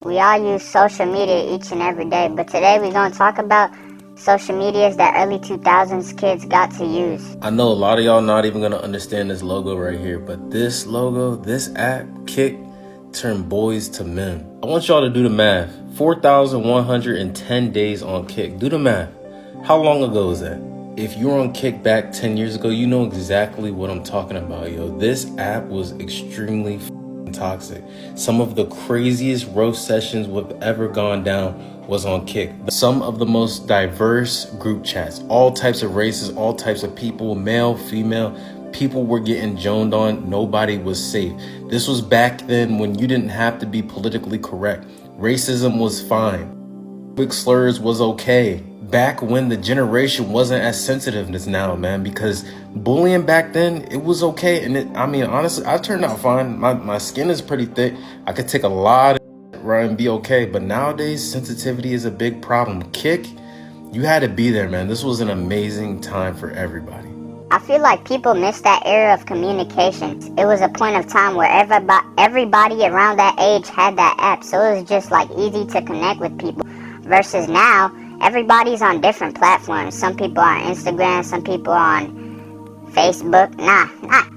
We all use social media each and every day, but today we're going to talk about social medias that early 2000s kids got to use. I know a lot of y'all not even going to understand this logo right here, but this logo, this app, Kik, turned boys to men. I want y'all to do the math. 4,110 days on Kik. Do the math. How long ago is that? If you were on Kik back 10 years ago, you know exactly what I'm talking about, yo. This app was extremely toxic. Some of the craziest roast sessions we've ever gone down was on Kik. Some of the most diverse group chats, all types of races, all types of people, male, female, people were getting joned on. Nobody was safe. This was back then when you didn't have to be politically correct. Racism was fine. Big slurs was okay. Back when the generation wasn't as sensitive as now, man, because bullying back then, it was okay. And honestly, I turned out fine. My skin is pretty thick. I could take a lot of right and be okay. But nowadays, sensitivity is a big problem. Kik, you had to be there, man. This was an amazing time for everybody. I feel like people miss that era of communication. It was a point of time where everybody around that age had that app, so it was just like easy to connect with people. Versus now, everybody's on different platforms. Some people are on Instagram, some people are on Facebook. Nah,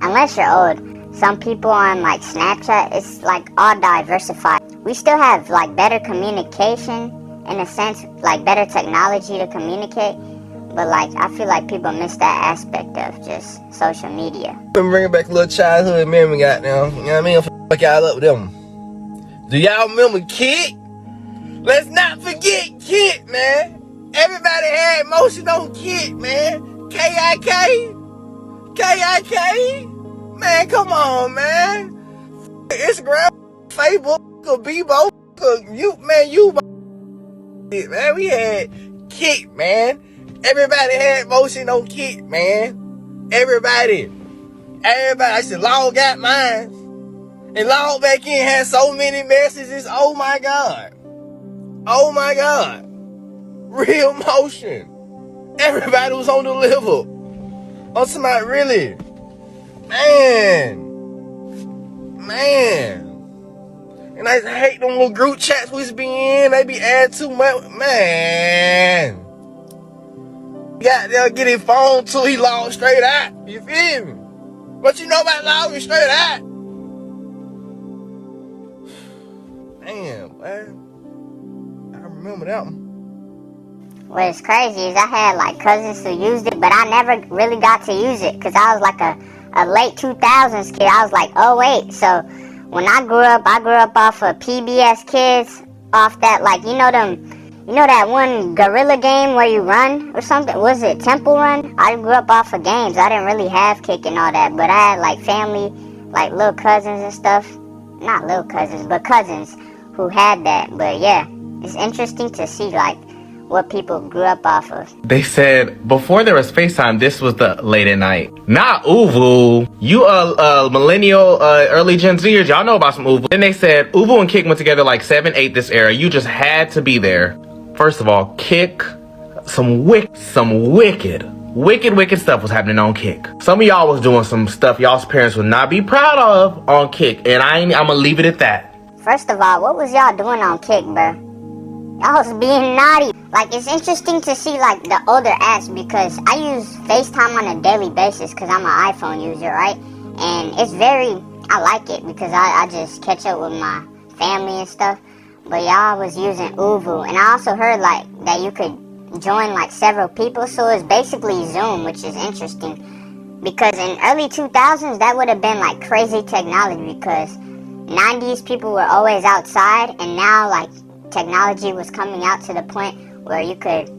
unless you're old. Some people on like Snapchat. It's like all diversified. We still have like better communication in a sense, like better technology to communicate. But like, I feel like people miss that aspect of just social media. Been bringing back a little childhood memory, goddamn. You know what I mean? Fuck y'all up with them. Do y'all remember Kik? Let's not forget Kik, man. Everybody had motion on Kik, man. K-I-K. Man, come on, man. Instagram, Facebook, Bebo, man, we had Kik, man. Everybody had motion on Kik, man. Everybody. I used to log out mine and log back in, had so many messages. Oh my God. Real motion. Everybody was on the level. On somebody really. Man. And I hate them little group chats we used to be in. They be adding too much. Man. Got there, get his phone till he logged straight out. You feel me? What you know about logging straight out? Damn, man. I remember that one. What's crazy is I had like cousins who used it, but I never really got to use it because I was like a late 2000s kid. I was like, oh wait. So when I grew up off of PBS Kids, off that, like, you know that one gorilla game where you run or something? Was it Temple Run? I grew up off of games. I didn't really have Kik and all that, but I had like family, like little cousins and stuff. Not little cousins, but cousins who had that. But yeah, it's interesting to see like what people grew up off of. They said before there was FaceTime, this was the late at night. Not Uvu. You millennial, early Gen Zers, y'all know about some Uvu. Then they said Uvu and Kik went together like 7, 8 this era. You just had to be there. First of all, Kik, some wicked stuff was happening on Kik. Some of y'all was doing some stuff y'all's parents would not be proud of on Kik, and I'm gonna leave it at that. First of all, what was y'all doing on Kik, bro? Y'all was being naughty. Like, it's interesting to see like the older apps because I use FaceTime on a daily basis because I'm an iPhone user, right? And I like it because I just catch up with my family and stuff. But y'all was using Uvu, and I also heard like that you could join like several people, so it's basically Zoom, which is interesting because in early 2000s that would have been like crazy technology because 90s people were always outside, and now like technology was coming out to the point where you could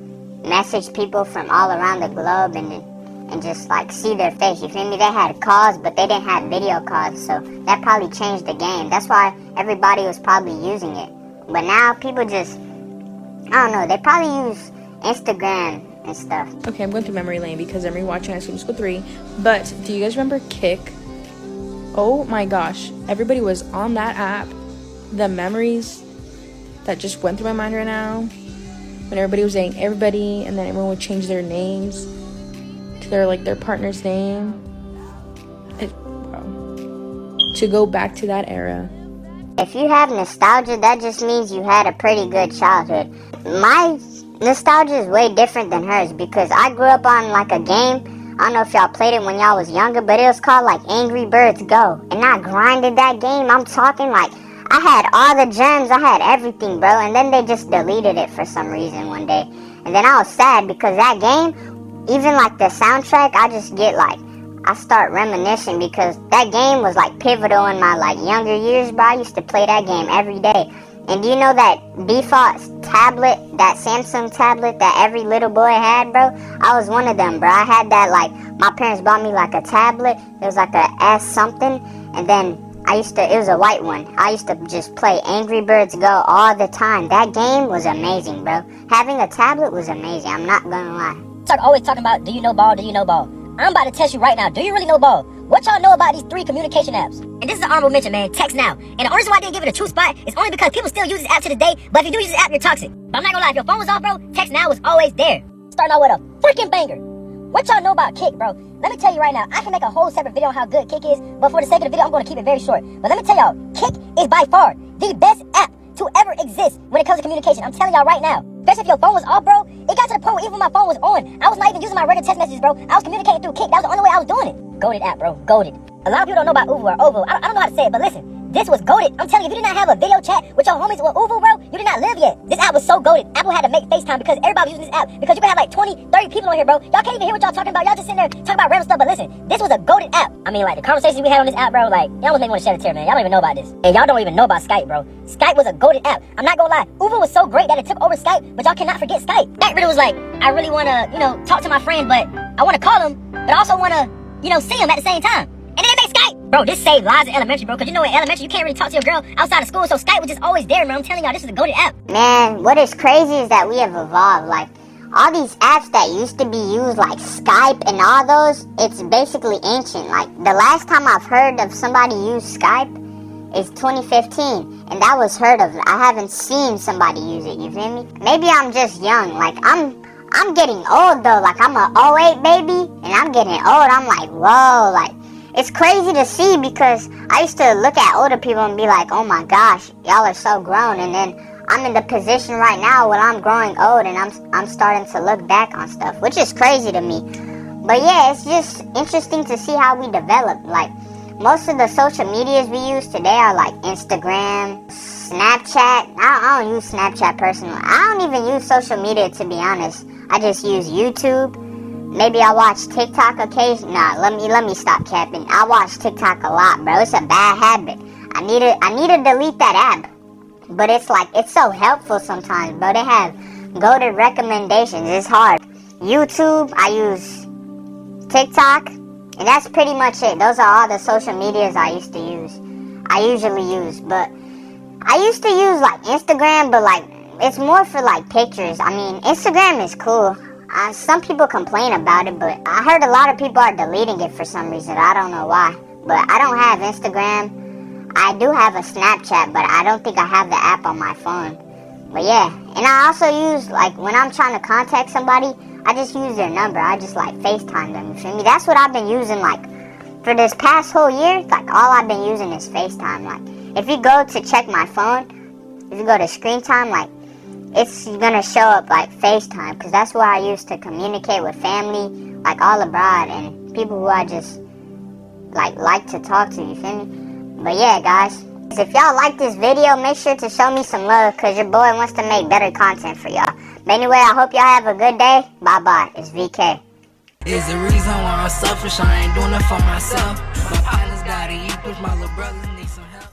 message people from all around the globe and just like see their face. You feel me? They had calls, but they didn't have video calls, so that probably changed the game. That's why everybody was probably using it. But now people just, I don't know, they probably use Instagram and stuff. Okay, I'm going through memory lane because I'm rewatching High School 3. But do you guys remember Kik? Oh my gosh, everybody was on that app. The memories that just went through my mind right now. When everybody was saying everybody, and then everyone would change their names to their partner's name. Wow. To go back to that era If you have nostalgia, that just means you had a pretty good childhood. My nostalgia is way different than hers because I grew up on like a game. I don't know if y'all played it when y'all was younger, but it was called like Angry Birds Go. And I grinded that game. I'm talking like I had all the gems. I had everything, bro. And then they just deleted it for some reason one day. And then I was sad because that game, even like the soundtrack, I just get like, I start reminiscing because that game was like pivotal in my like younger years, bro. I used to play that game every day. And do you know that default tablet, that Samsung tablet that every little boy had, bro? I was one of them, bro. I had that, like, my parents bought me like a tablet. It was like a S something. And then it was a white one. I used to just play Angry Birds Go all the time. That game was amazing, bro. Having a tablet was amazing. I'm not gonna lie. Always talking about, do you know ball, do you know ball? I'm about to test you right now. Do you really know ball? What y'all know about these 3 communication apps? And this is an honorable mention, man. Text Now. And the only reason why I didn't give it a true spot is only because people still use this app to this day. But if you do use this app, you're toxic. But I'm not gonna lie, if your phone was off, bro, Text Now was always there. Starting out with a freaking banger. What y'all know about Kik, bro? Let me tell you right now, I can make a whole separate video on how good Kik is, but for the sake of the video, I'm gonna keep it very short. But let me tell y'all, Kik is by far the best app to ever exist when it comes to communication. I'm telling y'all right now. Especially if your phone was off, bro. It got to the point where even when my phone was on, I was not even using my regular text messages, bro. I was communicating through Kik. That was the only way I was doing it. Goated app, bro. Goated. A lot of people don't know about Uvu or Ovo. I don't know how to say it, but listen. This was goated. I'm telling you, if you did not have a video chat with your homies with Uvu, bro, you did not live yet. This app was so goated. Apple had to make FaceTime because everybody was using this app. Because you can have like 20, 30 people on here, bro. Y'all can't even hear what y'all talking about. Y'all just sitting there talking about random stuff. But listen, this was a goated app. I mean, like, the conversations we had on this app, bro, like, y'all almost make me want to shed a tear, man. Y'all don't even know about this. And y'all don't even know about Skype, bro. Skype was a goated app. I'm not gonna lie. Uvu was so great that it took over Skype, but y'all cannot forget Skype. That really was like, I really want to, talk to my friend, but I want to call him, but I also want to, see him at the same time. And then they make Skype. Bro, this saved lives in elementary, bro. Because in elementary, you can't really talk to your girl outside of school. So Skype was just always there, man. I'm telling y'all, this is a goated app. Man, what is crazy is that we have evolved. Like, all these apps that used to be used, like Skype and all those, it's basically ancient. Like, the last time I've heard of somebody use Skype is 2015. And that was heard of. I haven't seen somebody use it, you feel me? Maybe I'm just young. Like, I'm getting old, though. Like, I'm an 08 baby, and I'm getting old. I'm like, whoa, like, it's crazy to see because I used to look at older people and be like, oh my gosh, y'all are so grown. And then I'm in the position right now where I'm growing old and I'm starting to look back on stuff, which is crazy to me. But yeah, it's just interesting to see how we develop. Like, most of the social medias we use today are like Instagram, Snapchat. I don't use Snapchat personally. I don't even use social media, to be honest. I just use YouTube. Maybe I watch TikTok occasionally. Nah, let me stop capping. I watch TikTok a lot, bro. It's a bad habit. I need to delete that app. But it's like, it's so helpful sometimes, bro. They have go-to recommendations. It's hard. YouTube, I use TikTok, and that's pretty much it. Those are all the social medias I usually use. But I used to use like Instagram, but like, it's more for like pictures. I mean, Instagram is cool. Some people complain about it, but I heard a lot of people are deleting it for some reason. I don't know why. But I don't have Instagram. I do have a Snapchat, but I don't think I have the app on my phone. But yeah, and I also use, like, when I'm trying to contact somebody, I just use their number. I just, like, FaceTime them, you feel me? That's what I've been using, like, for this past whole year. Like, all I've been using is FaceTime. Like, if you go to check my phone, if you go to screen time, like, it's gonna show up like FaceTime, because that's what I use to communicate with family, like all abroad, and people who I just like to talk to, you feel me? But yeah, guys, if y'all like this video, make sure to show me some love, because your boy wants to make better content for y'all. But anyway, I hope y'all have a good day. Bye bye. It's VK. Is the reason why I'm selfish. I ain't doing it for myself. My partner's got it, you push my little brothers need some help.